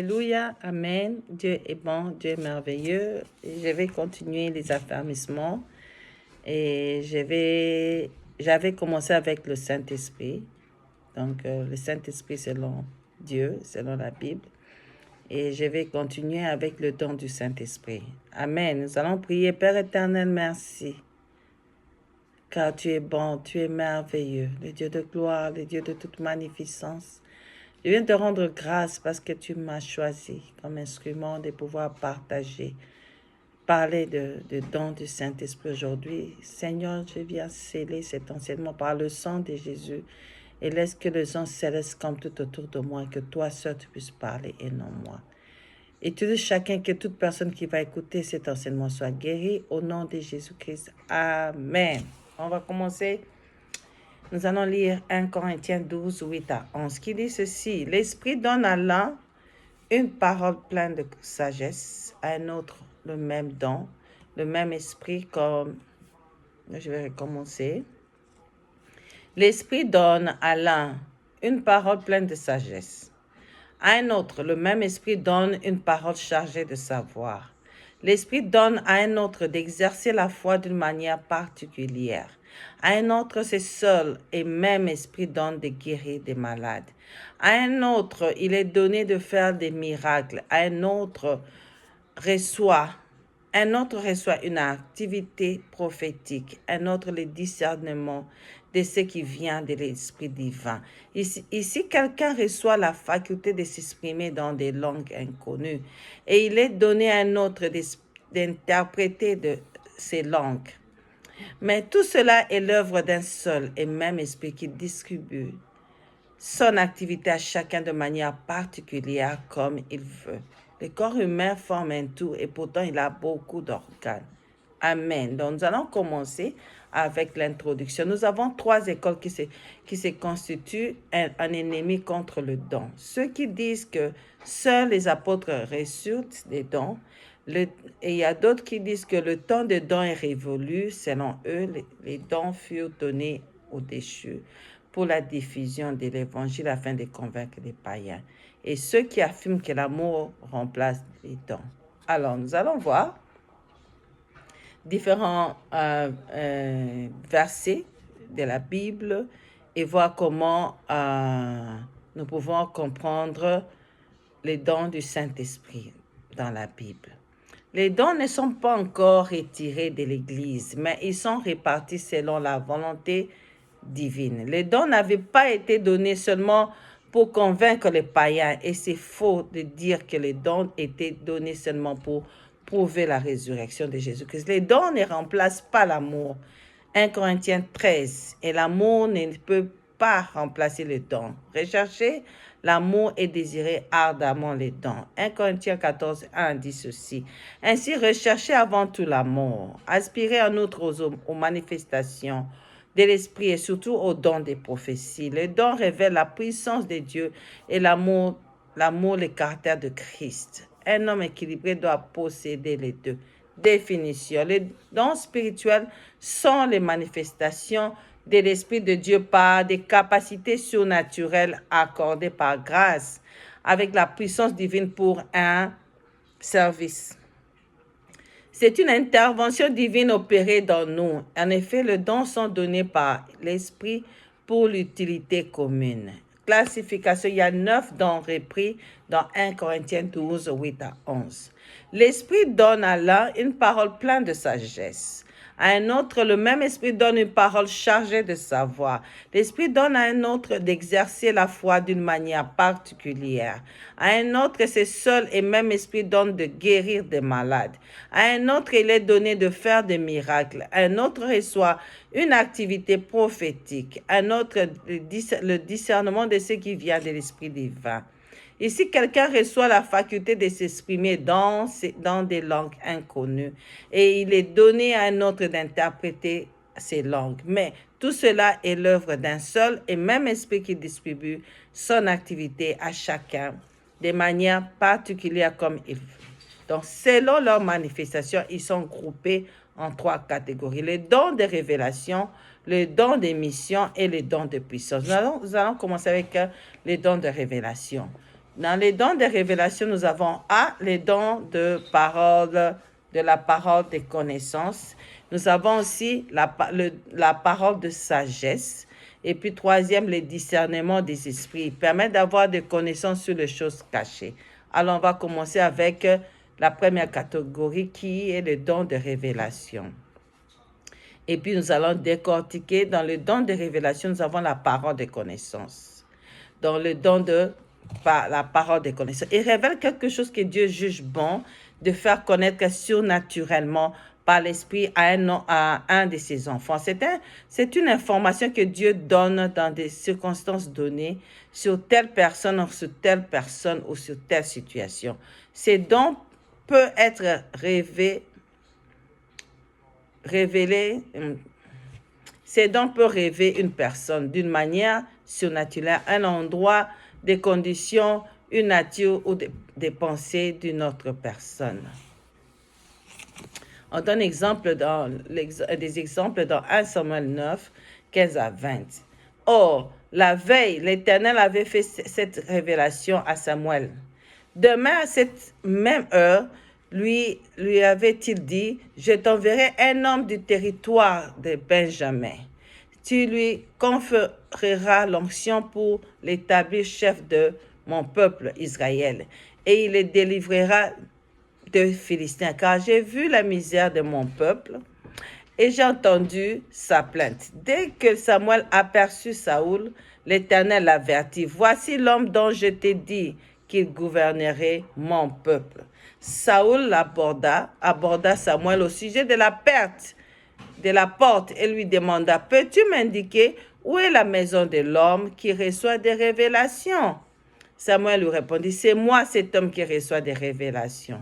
Alléluia, Amen. Dieu est bon, Dieu est merveilleux. Je vais continuer les affermissements et j'avais commencé avec le Saint-Esprit. Donc, le Saint-Esprit selon Dieu, selon la Bible. Et je vais continuer avec le don du Saint-Esprit. Amen. Nous allons prier. Père éternel, merci. Car tu es bon, tu es merveilleux, le Dieu de gloire, le Dieu de toute magnificence. Je viens te rendre grâce parce que tu m'as choisi comme instrument de pouvoir parler de don du Saint-Esprit aujourd'hui. Seigneur, je viens sceller cet enseignement par le sang de Jésus et laisse que les anges célestes campent tout autour de moi, que toi seul tu puisses parler et non moi. Et tu dis chacun que toute personne qui va écouter cet enseignement soit guérie au nom de Jésus-Christ. Amen. On va commencer. Nous allons lire 1 Corinthiens 12, 8 à 11, qui dit ceci. L'Esprit donne à l'un une parole pleine de sagesse, à un autre le même don, le même esprit comme... Je vais recommencer. L'Esprit donne à l'un une parole pleine de sagesse. À un autre, le même esprit donne une parole chargée de savoir. L'esprit donne à un autre d'exercer la foi d'une manière particulière. À un autre, c'est seul et même esprit donne de guérir des malades. À un autre, il est donné de faire des miracles. À un autre reçoit une activité prophétique, un autre le discernement de ce qui vient de l'Esprit divin. Ici, quelqu'un reçoit la faculté de s'exprimer dans des langues inconnues et il est donné à un autre d'interpréter de ces langues. Mais tout cela est l'œuvre d'un seul et même Esprit qui distribue son activité à chacun de manière particulière comme il veut. Le corps humain forme un tout et pourtant il a beaucoup d'organes. Amen. Donc nous allons commencer avec l'introduction. Nous avons trois écoles qui se constituent un ennemi contre le don. Ceux qui disent que seuls les apôtres reçurent des dons, et il y a d'autres qui disent que le temps des dons est révolu. Selon eux, les dons furent donnés aux déchus pour la diffusion de l'évangile afin de convaincre les païens. Et ceux qui affirment que l'amour remplace les dons. Alors, nous allons voir différents versets de la Bible et voir comment nous pouvons comprendre les dons du Saint-Esprit dans la Bible. Les dons ne sont pas encore retirés de l'Église, mais ils sont répartis selon la volonté divine. Les dons n'avaient pas été donnés seulement pour convaincre les païens, et c'est faux de dire que les dons étaient donnés seulement pour prouver la résurrection de Jésus-Christ. Les dons ne remplacent pas l'amour. 1 Corinthiens 13, et l'amour ne peut pas remplacer les dons. Recherchez l'amour et désirez ardemment les dons. 1 Corinthiens 14, 1 dit ceci. Ainsi, recherchez avant tout l'amour. Aspirez en outre aux manifestations de l'esprit et surtout aux dons des prophéties. Les dons révèlent la puissance de Dieu et l'amour, le caractère de Christ. Un homme équilibré doit posséder les deux. Définition. Les dons spirituels sont les manifestations de l'Esprit de Dieu par des capacités surnaturelles accordées par grâce avec la puissance divine pour un service. C'est une intervention divine opérée dans nous. En effet, les dons sont donnés par l'Esprit pour l'utilité commune. Classification, il y a 9 dons repris dans 1 Corinthiens 12, 8 à 11. L'Esprit donne à l'un une parole pleine de sagesse. À un autre, le même esprit donne une parole chargée de savoir. L'esprit donne à un autre d'exercer la foi d'une manière particulière. À un autre, c'est seul et même esprit donne de guérir des malades. À un autre, il est donné de faire des miracles. À un autre reçoit une activité prophétique. À un autre, le discernement de ce qui vient de l'esprit divin. Ici, quelqu'un reçoit la faculté de s'exprimer dans des langues inconnues et il est donné à un autre d'interpréter ces langues. Mais tout cela est l'œuvre d'un seul et même esprit qui distribue son activité à chacun de manière particulière comme il veut. Donc, selon leur manifestation, ils sont groupés en 3 catégories. Les dons de révélation, les dons de mission et les dons de puissance. Nous allons commencer avec les dons de révélation. Dans les dons de révélation, nous avons les dons de parole, de la parole des connaissances. Nous avons aussi la parole de sagesse. Et puis troisième, le discernement des esprits. Il permet d'avoir des connaissances sur les choses cachées. Alors, on va commencer avec la première catégorie qui est le don de révélation. Et puis, nous allons décortiquer. Dans le don de révélation, nous avons la parole de connaissance. Dans le don de la parole de connaissance, il révèle quelque chose que Dieu juge bon de faire connaître surnaturellement par l'Esprit à un de ses enfants. C'est une information que Dieu donne dans des circonstances données sur telle personne ou sur telle situation. Ces dons peuvent être révélés. Ces dons peuvent révéler une personne d'une manière surnaturelle, un endroit, des conditions, une nature ou des pensées d'une autre personne. On donne des exemples dans 1 Samuel 9, 15 à 20. Or, la veille, l'Éternel avait fait cette révélation à Samuel. Demain, à cette même heure, lui avait-il dit, « Je t'enverrai un homme du territoire de Benjamin. Tu lui conféreras l'onction pour l'établir chef de mon peuple Israël, et il les délivrera de Philistins, car j'ai vu la misère de mon peuple et j'ai entendu sa plainte. » Dès que Samuel aperçut Saoul, l'Éternel l'avertit, « Voici l'homme dont je t'ai dit qu'il gouvernerait mon peuple. » Saoul aborda Samuel au sujet de la perte de la porte et lui demanda, « Peux-tu m'indiquer où est la maison de l'homme qui reçoit des révélations? » Samuel lui répondit, « C'est moi cet homme qui reçoit des révélations. »